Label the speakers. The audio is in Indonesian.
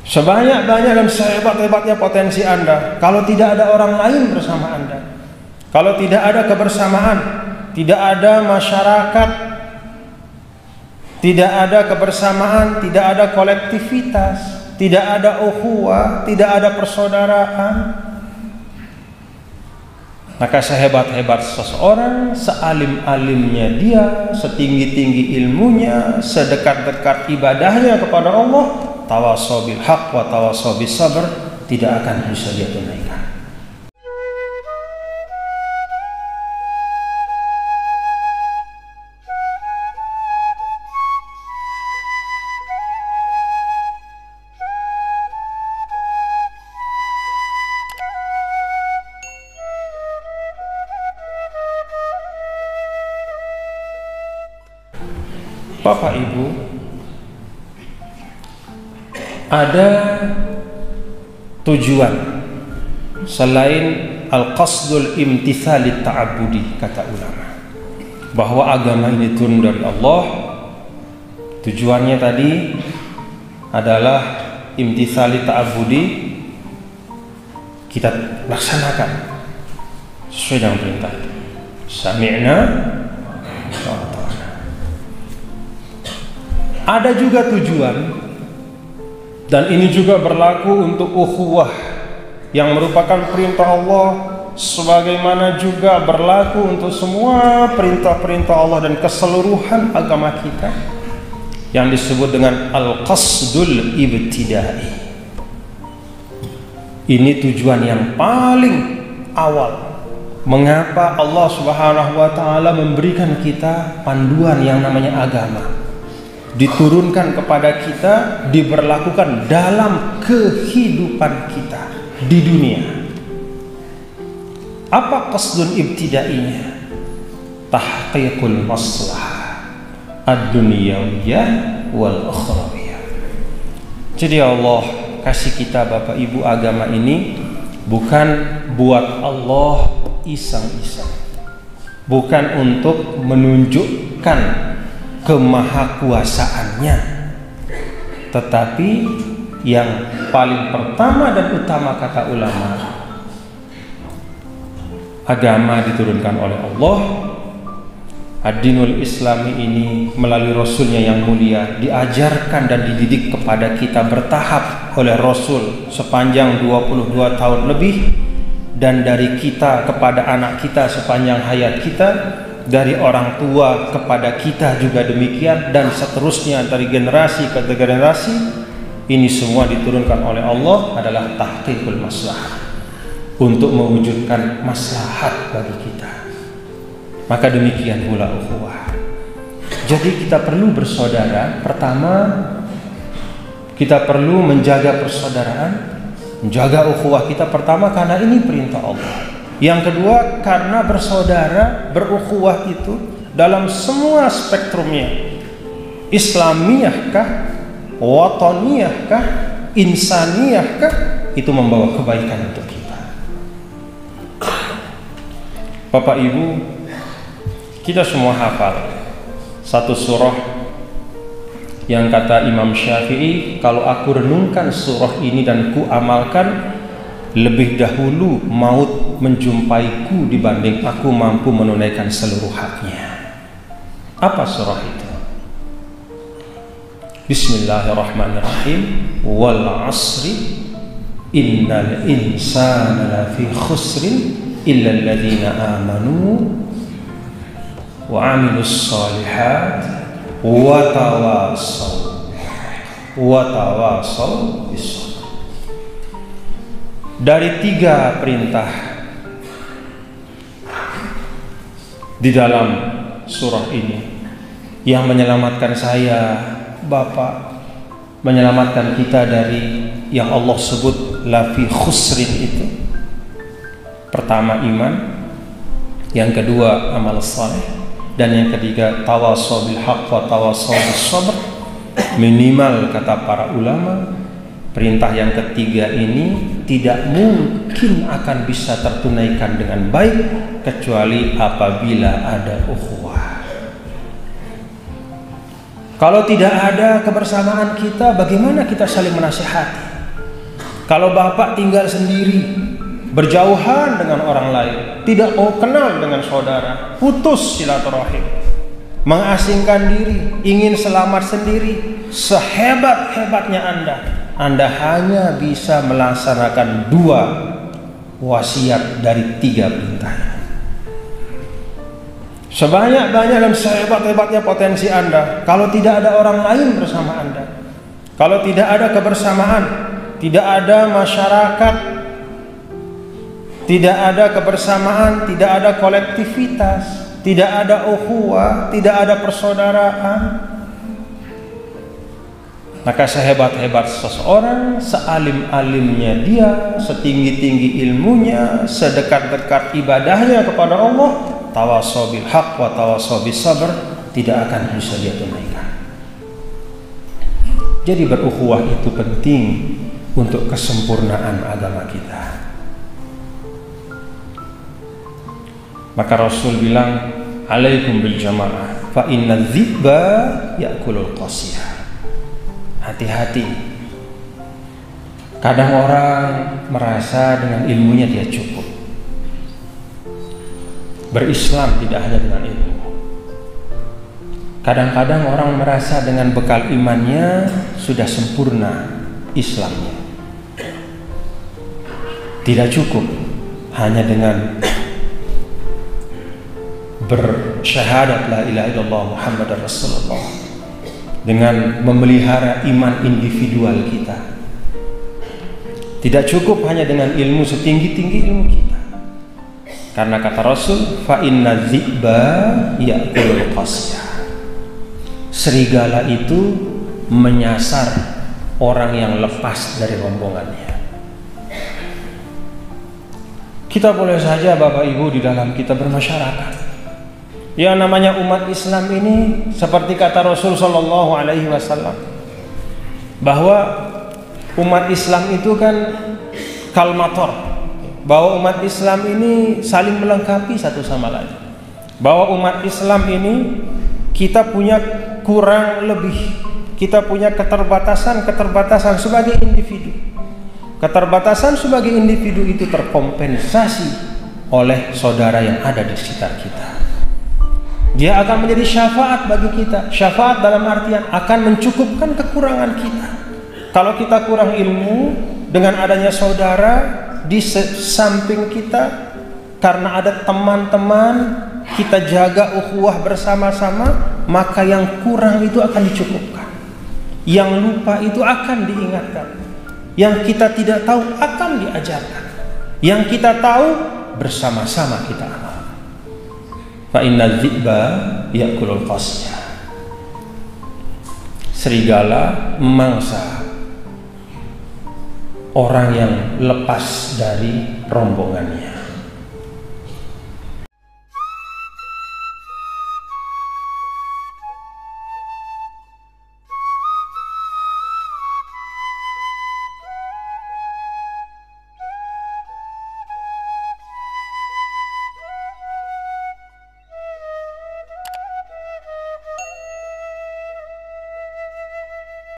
Speaker 1: Sebanyak-banyak dan sehebat-hebatnya potensi Anda, kalau tidak ada orang lain bersama Anda, kalau tidak ada kebersamaan, tidak ada masyarakat, tidak ada kebersamaan, tidak ada kolektivitas, tidak ada ukhuwah, tidak ada persaudaraan, maka sehebat-hebat seseorang, sealim-alimnya dia, setinggi-tinggi ilmunya, sedekat-dekat ibadahnya kepada Allah, tawasaw bil haq wa tawasaw bis sabr, tidak akan bisa dia tunaikan. Bapak Ibu, ada tujuan selain al-qasdul imtithalit ta'abudi, kata ulama, bahwa agama ini turun dari Allah. Tujuannya tadi adalah imtithalit ta'abudi, kita laksanakan sesuai dengan perintah. Sami'na wa ata'na. Ada juga tujuan, dan ini juga berlaku untuk ukhuwah yang merupakan perintah Allah, sebagaimana juga berlaku untuk semua perintah-perintah Allah dan keseluruhan agama kita, yang disebut dengan al-qasdul ibtidai. Ini tujuan yang paling awal. Mengapa Allah Subhanahu wa ta'ala memberikan kita panduan yang namanya agama, diturunkan kepada kita, diberlakukan dalam kehidupan kita di dunia. Apa qasdun ibtidainya? Tahqiqul maslahah ad-dunyawiyah wal ukhrawiyah. Jadi Allah kasih kita, Bapak Ibu, agama ini bukan buat Allah iseng-iseng, bukan untuk menunjukkan kemahakuasaannya, tetapi yang paling pertama dan utama, kata ulama, agama diturunkan oleh Allah. Ad-dinul Islami ini melalui Rasulnya yang mulia diajarkan dan dididik kepada kita bertahap oleh Rasul sepanjang 22 tahun lebih, dan dari kita kepada anak kita sepanjang hayat kita, dari orang tua kepada kita juga demikian, dan seterusnya dari generasi ke generasi. Ini semua diturunkan oleh Allah adalah tahqiqul maslahah, untuk mewujudkan maslahat bagi kita. Maka demikian pula ukhuwah. Jadi kita perlu bersaudara. Pertama, kita perlu menjaga persaudaraan, menjaga ukhuwah kita. Pertama, karena ini perintah Allah. Yang kedua, karena bersaudara, berukhuwah itu dalam semua spektrumnya, Islamiyahkah, wataniyahkah, insaniyahkah, itu membawa kebaikan untuk kita. Bapak Ibu, kita semua hafal satu surah yang kata Imam Syafi'i, kalau aku renungkan surah ini dan ku amalkan, lebih dahulu maut menjumpaiku dibanding aku mampu menunaikan seluruh haknya. Apa surah itu? Bismillahirrahmanirrahim. Wal asri innal insana lafi khusrin illa alladhina amanu wa amilus salihat wa tawasaw bis. Dari 3 perintah di dalam surah ini yang menyelamatkan saya, Bapak, menyelamatkan kita dari yang Allah sebut lafi khusrin itu. Pertama iman, yang kedua amal saleh, dan yang ketiga tawasaw bil haqq wa tawasaw bis sabr. Minimal kata para ulama, perintah yang ketiga ini tidak mungkin akan bisa tertunaikan dengan baik kecuali apabila ada ukhuwah. Kalau tidak ada kebersamaan kita, bagaimana kita saling menasihati? Kalau bapak tinggal sendiri, berjauhan dengan orang lain, tidak mau kenal dengan saudara, putus silaturahim, mengasingkan diri, ingin selamat sendiri, sehebat-hebatnya Anda hanya bisa melaksanakan 2 wasiat dari 3 perintah. Sebanyak-banyak dan sehebat-hebatnya potensi Anda, kalau tidak ada orang lain bersama Anda, kalau tidak ada kebersamaan, tidak ada masyarakat, tidak ada kebersamaan, tidak ada kolektivitas, tidak ada ukhuwah, tidak ada persaudaraan, maka sehebat-hebat seseorang, sealim-alimnya dia, setinggi-tinggi ilmunya, sedekat-dekat ibadahnya kepada Allah, tawassaw bil haqq wa tawassaw bis sabr, tidak akan bisa dia tunaikan. Jadi berukhuwah itu penting untuk kesempurnaan agama kita. Maka Rasul bilang, alaikum bil jamaah fa inna dzibba ya'kulul qasiyah. Hati-hati. Kadang orang merasa dengan ilmunya dia cukup. Berislam tidak hanya dengan ilmu. Kadang-kadang orang merasa dengan bekal imannya sudah sempurna Islamnya. Tidak cukup hanya dengan bersyahadat la ilaha illallah Muhammadar Rasulullah, dengan memelihara iman individual kita. Tidak cukup hanya dengan ilmu setinggi-tinggi ilmu kita. Karena kata Rasul, fa inna dzi'ba ya'kulul qasiyah. Serigala itu menyasar orang yang lepas dari rombongannya. Kita boleh saja Bapak Ibu di dalam kita bermasyarakat. Yang namanya umat Islam ini seperti kata Rasul Shallallahu Alaihi Wasallam, bahwa umat Islam itu kan kalmator, bahwa umat Islam ini saling melengkapi satu sama lain, bahwa umat Islam ini kita punya kurang lebih, kita punya keterbatasan sebagai individu. Keterbatasan sebagai individu itu terkompensasi oleh saudara yang ada di sekitar kita. Dia akan menjadi syafaat bagi kita. Syafaat dalam artian akan mencukupkan kekurangan kita. Kalau kita kurang ilmu, dengan adanya saudara di samping kita, karena ada teman-teman, kita jaga ukhuwah bersama-sama, maka yang kurang itu akan dicukupkan. Yang lupa itu akan diingatkan. Yang kita tidak tahu akan diajarkan. Yang kita tahu bersama-sama kita amal. Fa inna dzi'ba ya'kulul qasiyah. Serigala memangsa orang yang lepas dari rombongannya.